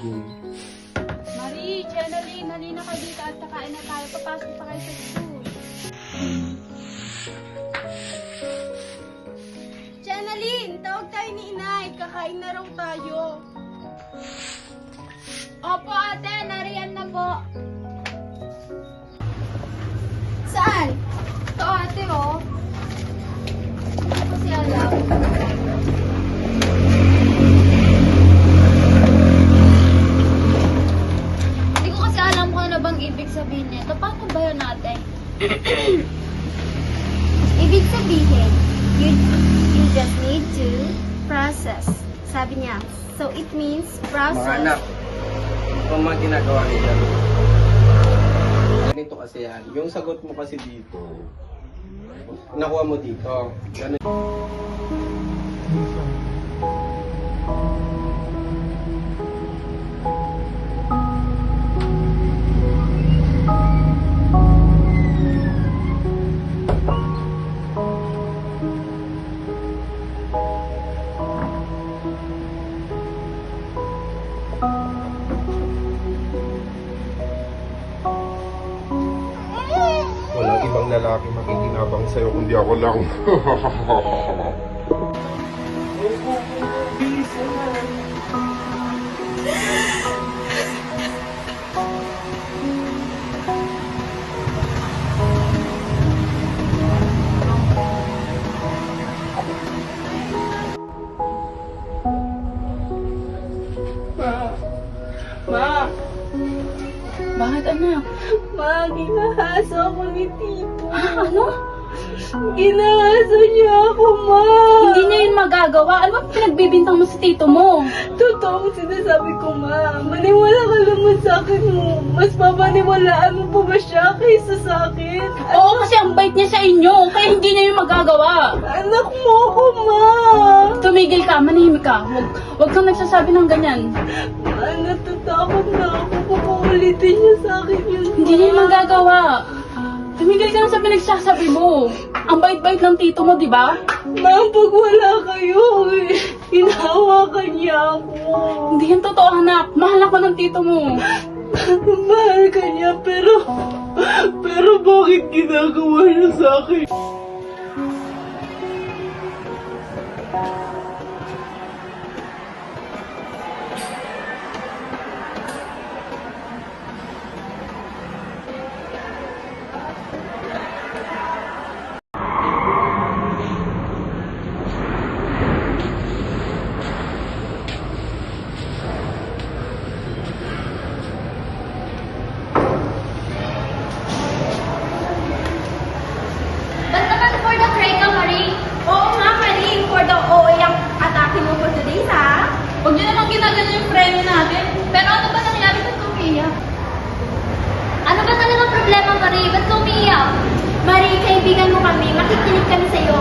Marie, Chenaline, halina ka dito at kakain na tayo. Papasok pa kayo sa school. Chenaline, tawag tayo ni Inay. Kakain na raw tayo. Opo ate, nariyan na po. Saan? Ito ate oh. Hindi ko kasi alam. Hindi ko kasi alam kung ano bang ibig sabihin nito. Paano ba yun ate? Ibig sabihin, you just need to process. Sabi niya. So it means process. Mga anak, kung mga ginagawa niya, ganito kasi yan. Yung sagot mo kasi dito, nakuha mo dito. Ganun. Walang ibang lalaki makikinabang sa'yo kundi ako lang. Ma, Bakit anak? ma, ginahaso ako ni Tito. Ano? Ginahaso niya ako, ma. Hindi niya yun magagawa. Ano ba pinagbibintang mo sa tito mo? Totoo ang sinasabi ko, ma. Maniwala ka naman sa akin mo. Mas papaniwalaan mo pa ba siya kaysa sa akin? Oo, kasi ang bait niya sa inyo. Kaya hindi niya yun magagawa. Anak mo ako, ma. Tumigil ka, manahimik ka. Huwag kang nagsasabi ng ganyan. Ma, natatakot na ako. Papaulitin niya sa akin yun. Hindi niya yun magagawa. Tumigil ka na sa pinagsasabi mo. Ang bait-bait ng tito mo, di ba? Ma, pag wala kayo, hinahawakan niya ako. Hindi yan totoo, anak. Mahal ako ng tito mo. Mahal ka niya, pero bakit ginagawa niya sa akin? Ba't naman for the cray ka, Marie? Oo nga, Marie. For the OA ang atake mo for today, ha? Huwag niyo naman ginagano yung premyo natin. Pero ano ba nangyari sa Sofia? Ano ba talaga problema, Marie? Ba't ka umiiyak? Marie, kaibigan mo kami. Makikinig kami sa'yo.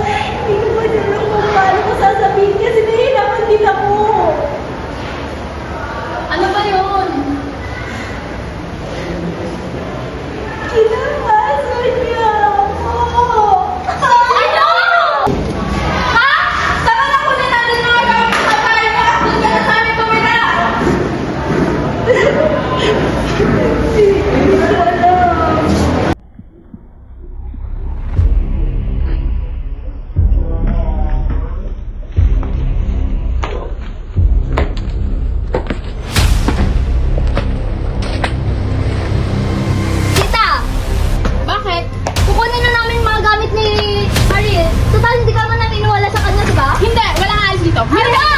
Hindi ko ba alam kung paano ko sasabihin kasi nahihirapan din ako. Ano ba yun? Kinahaso niya ako. Ano? Ha? Tara na kunin natin mga gamit sa bahay mo at doon ka na sa aming tumira. Hindi ko alam. Tita! Bakit? Kukunin na namin mga gamit ni Marie. Total, hindi ka man namin inuwala sa kanya, di ba? Hindi! Wala nga alis dito. Hala!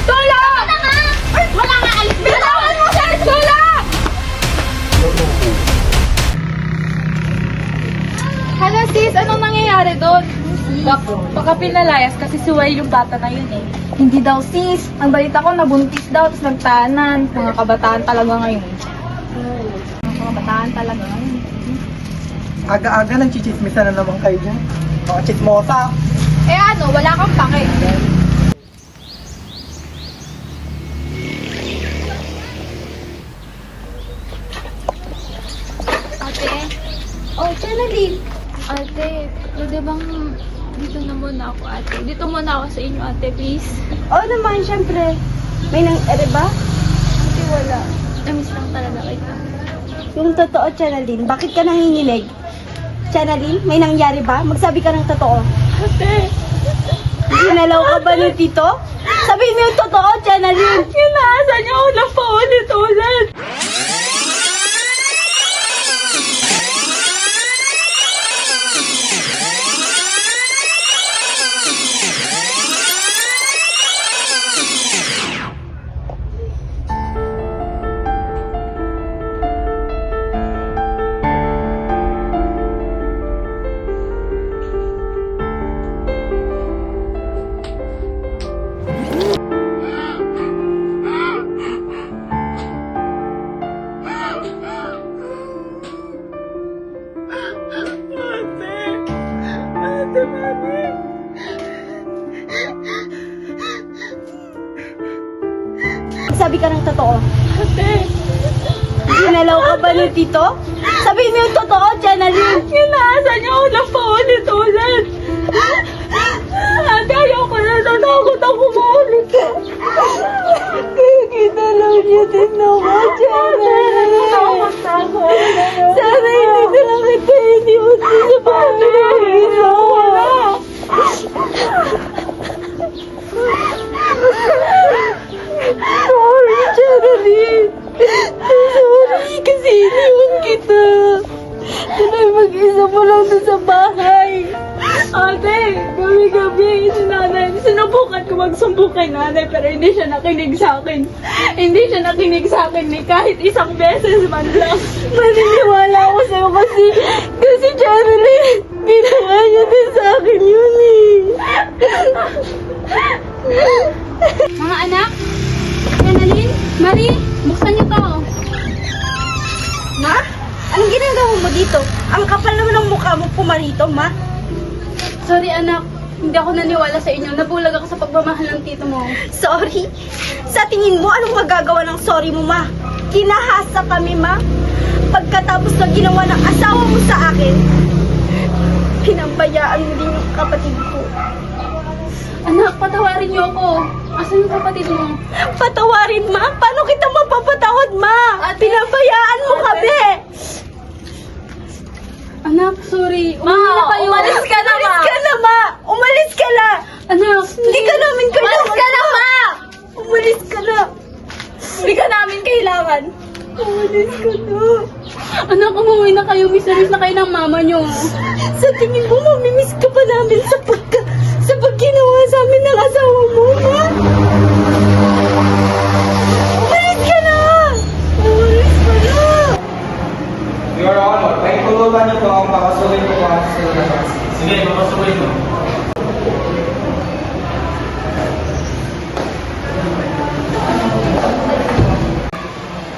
Tulong! Ano na nga? Wala nga alis dito! Bitawan mo siya! Tulong! Hala sis, anong nangyayari doon? Baka pinalayas kasi si Way yung bata na yun eh. Hindi daw sis. Ang balita ko nabuntis daw tapos nagtanan. Mga kabataan talaga ngayon. Mga kabataan talaga ngayon. Aga-aga nang chichismisan na naman kayo dyan. Mga chismosa. Eh ano, wala kang pake. Ate. Oh, Chenaline. Ate, pwede bang Dito na muna ako, ate. Dito muna ako sa inyo, ate, please. Oo naman, syempre. May ere ba? Ate, wala. Namiss lang talaga kita. Yung totoo, Chanalyn. Bakit ka nanginginig? Chanalyn, may nangyari ba? Magsabi ka ng totoo. Ate! Ginalaw ka ba ni Tito? Sabihin mo yung totoo, Chanalyn. Kinaasan niyo ako ng paulit-ulit! Magsabi ka ng totoo. Ate! Ginalaw ka ba ni Tito? Sabihin mo yung totoo, Chanalyn. Kinaasan niyo ako ng paulit-ulit! Ate, ayoko na. Natakot ako maulit. Ginalaw niya din ako, Chanalyn. Natakot ako. Sana hindi ka lang kita iniwan sa bahay mo. Sorry, Chanalyn. Sorry kasi iniwan kita. Sana'y mag-isa mo lang doon sa bahay. Ate, gabi-gabi, sinubukan ko magsumbong kay nanay pero hindi siya nakinig sa akin. Hindi siya nakinig sa akin ni kahit isang beses man lang. Maniniwala ako sa'yo kasi Chanalyn, ginawa niya din sa akin yun eh. Mga anak, Chanalyn, Marie, buksan niyo to. Ma? Anong ginagawa mo dito? Ang kapal naman ng mukha mo pumarito, Ma. Sorry anak, hindi ako naniwala sa inyo. Nabulag ako sa pagmamahal ng tito mo. Sorry? Sa tingin mo, anong magagawa ng sorry mo, Ma? Kinahasa kami, Ma. Pagkatapos na ginawa ng asawa mo sa akin, pinabayaan mo din yung kapatid ko. Anak, patawarin niyo ako. Asan yung kapatid mo? Patawarin, Ma? Paano kita mapapatawad, Ma? Pinabayaan mo kami! Anak, sorry. Ma, Umalis ka na, Umalis ka na, Ma! Umalis ka na! Anak, Hindi ka namin kailangan! Umalis ka na, Ma! Umalis ka na! Hindi ka namin kailangan. Umalis ka na! Anak, umuwi na kayo. Miss na kayo ng mama niyo. Sa tingin mo, mamimiss ka pa namin sa pagginawa sa amin ng asawa mo, Ma? Umalis ka na! Umalis ka na! Your Honor, may tulutan niyo po ang pakasuhin ko pa sa labas. Sige, papasukin mo.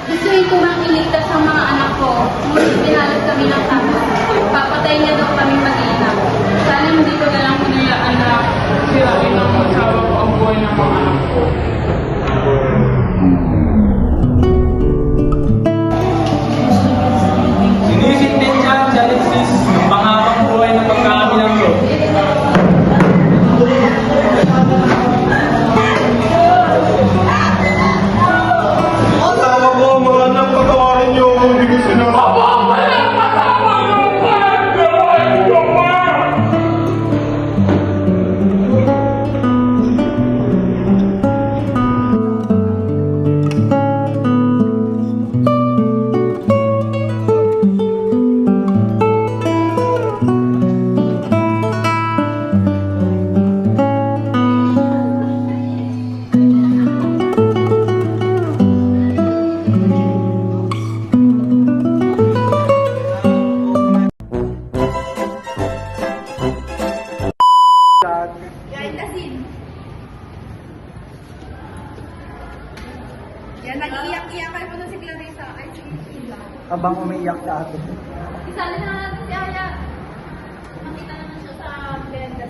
Gustuin ko bang iligtas ang mga anak ko. Ngunit pinalat kami ng tama. Papatay niya daw kami mag-iina. Sana hindi ko na lang hinayaan na sirain ng asawa ko ang buhay ng mga anak ko. Sinisintend siya si Alexis ang panghabang buhay ng pagkakabilang ko. Asawa ko, mga anak, patawarin niyo ako. Hindi ko sinabi. Yan, nag-iiyak-iyakan mo na si Clarissa. Ay, sige, Habang umiiyak sa atin. Isali na natin si Aya. Makita naman siya sa benda.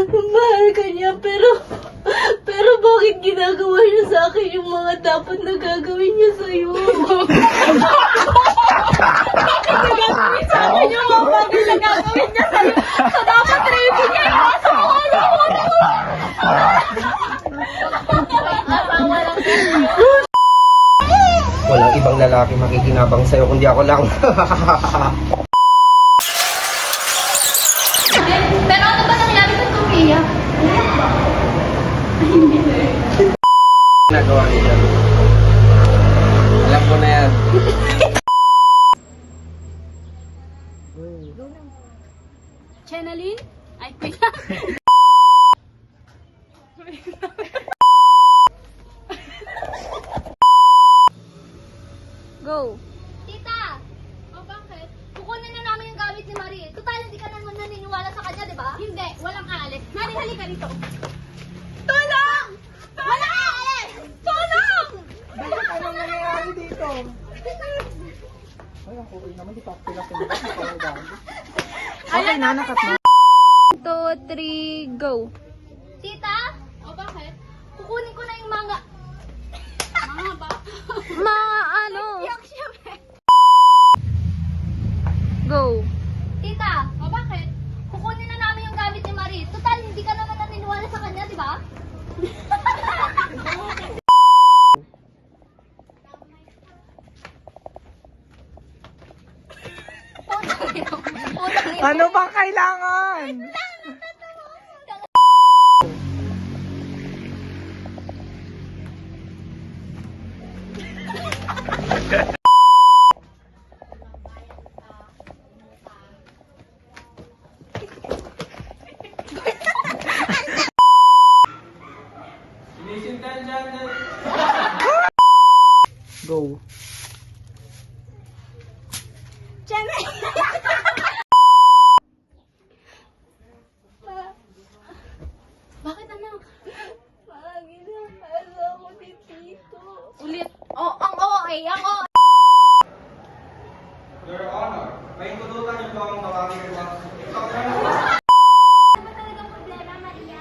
Mahal ka niya, pero bakit ginagawa niya sa akin yung mga dapat na gagawin niya sa'yo. Gagawin sa akin yung mga bagay na gagawin niya sa'yo. So, dapat ready niya yung aso ko. Walang ibang lalaki makikinabang sa'yo kundi ako lang. Pero ano ba nangyari sa Sofia? Nagawa niya. Alam ko na yan. Channeline? Ay, wait. Go. Tita! O bakit? Kukunin na namin yung gamit ni Marie. Total, hindi ka naman naniniwala sa kanya, di ba? Hindi, walang aalis. Marie, halika dito. Tulong! Walang aalis! Tulong! Bakit anong nangyayari dito? Ay, ang kuwi naman. Di pa ako pila Okay na, nakat na. 2, 3, go. Tita? O bakit? Kukunin ko na yung mga... Mga ba? Mga ano? Go. Tita, o bakit? Kukunin na namin yung gamit ni Marie. Total, hindi ka naman naniniwala sa kanya, di ba? Ano bang kailangan? Sinisintan dyan. Go. Bakit anak? Lagi na kaya ako ni Tito. Ulit. Oh, ang OA, ang OA. Your Honor, may tututan niyo po akong tawagin ko. Ano talagang problema, Maria?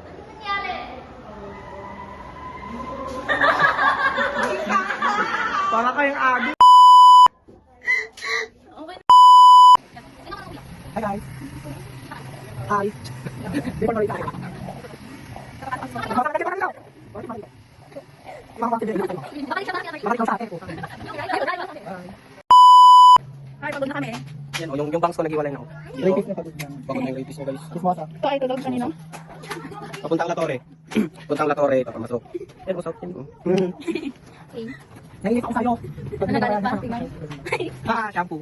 Ano nangyari? Para kayong agi. Okay. Hi guys. Hi. Di pa narita. Makakita ka lang. Makakita ka lang. Bakit siya bakit? Bakit ikaw sa akin po? Ay, pagod na kami. Yan o, yung bangs ko naghiwalay na ako. Rapist na pagod yan. Pagod na yung rapist mo guys. Kismosa. Ito ay tulog kanina. Papuntang La Torre. Puntang La Torre, papamasok. Yan, usap. Nainis ako sa'yo. Ano galit pa? Tingnan. Shampoo.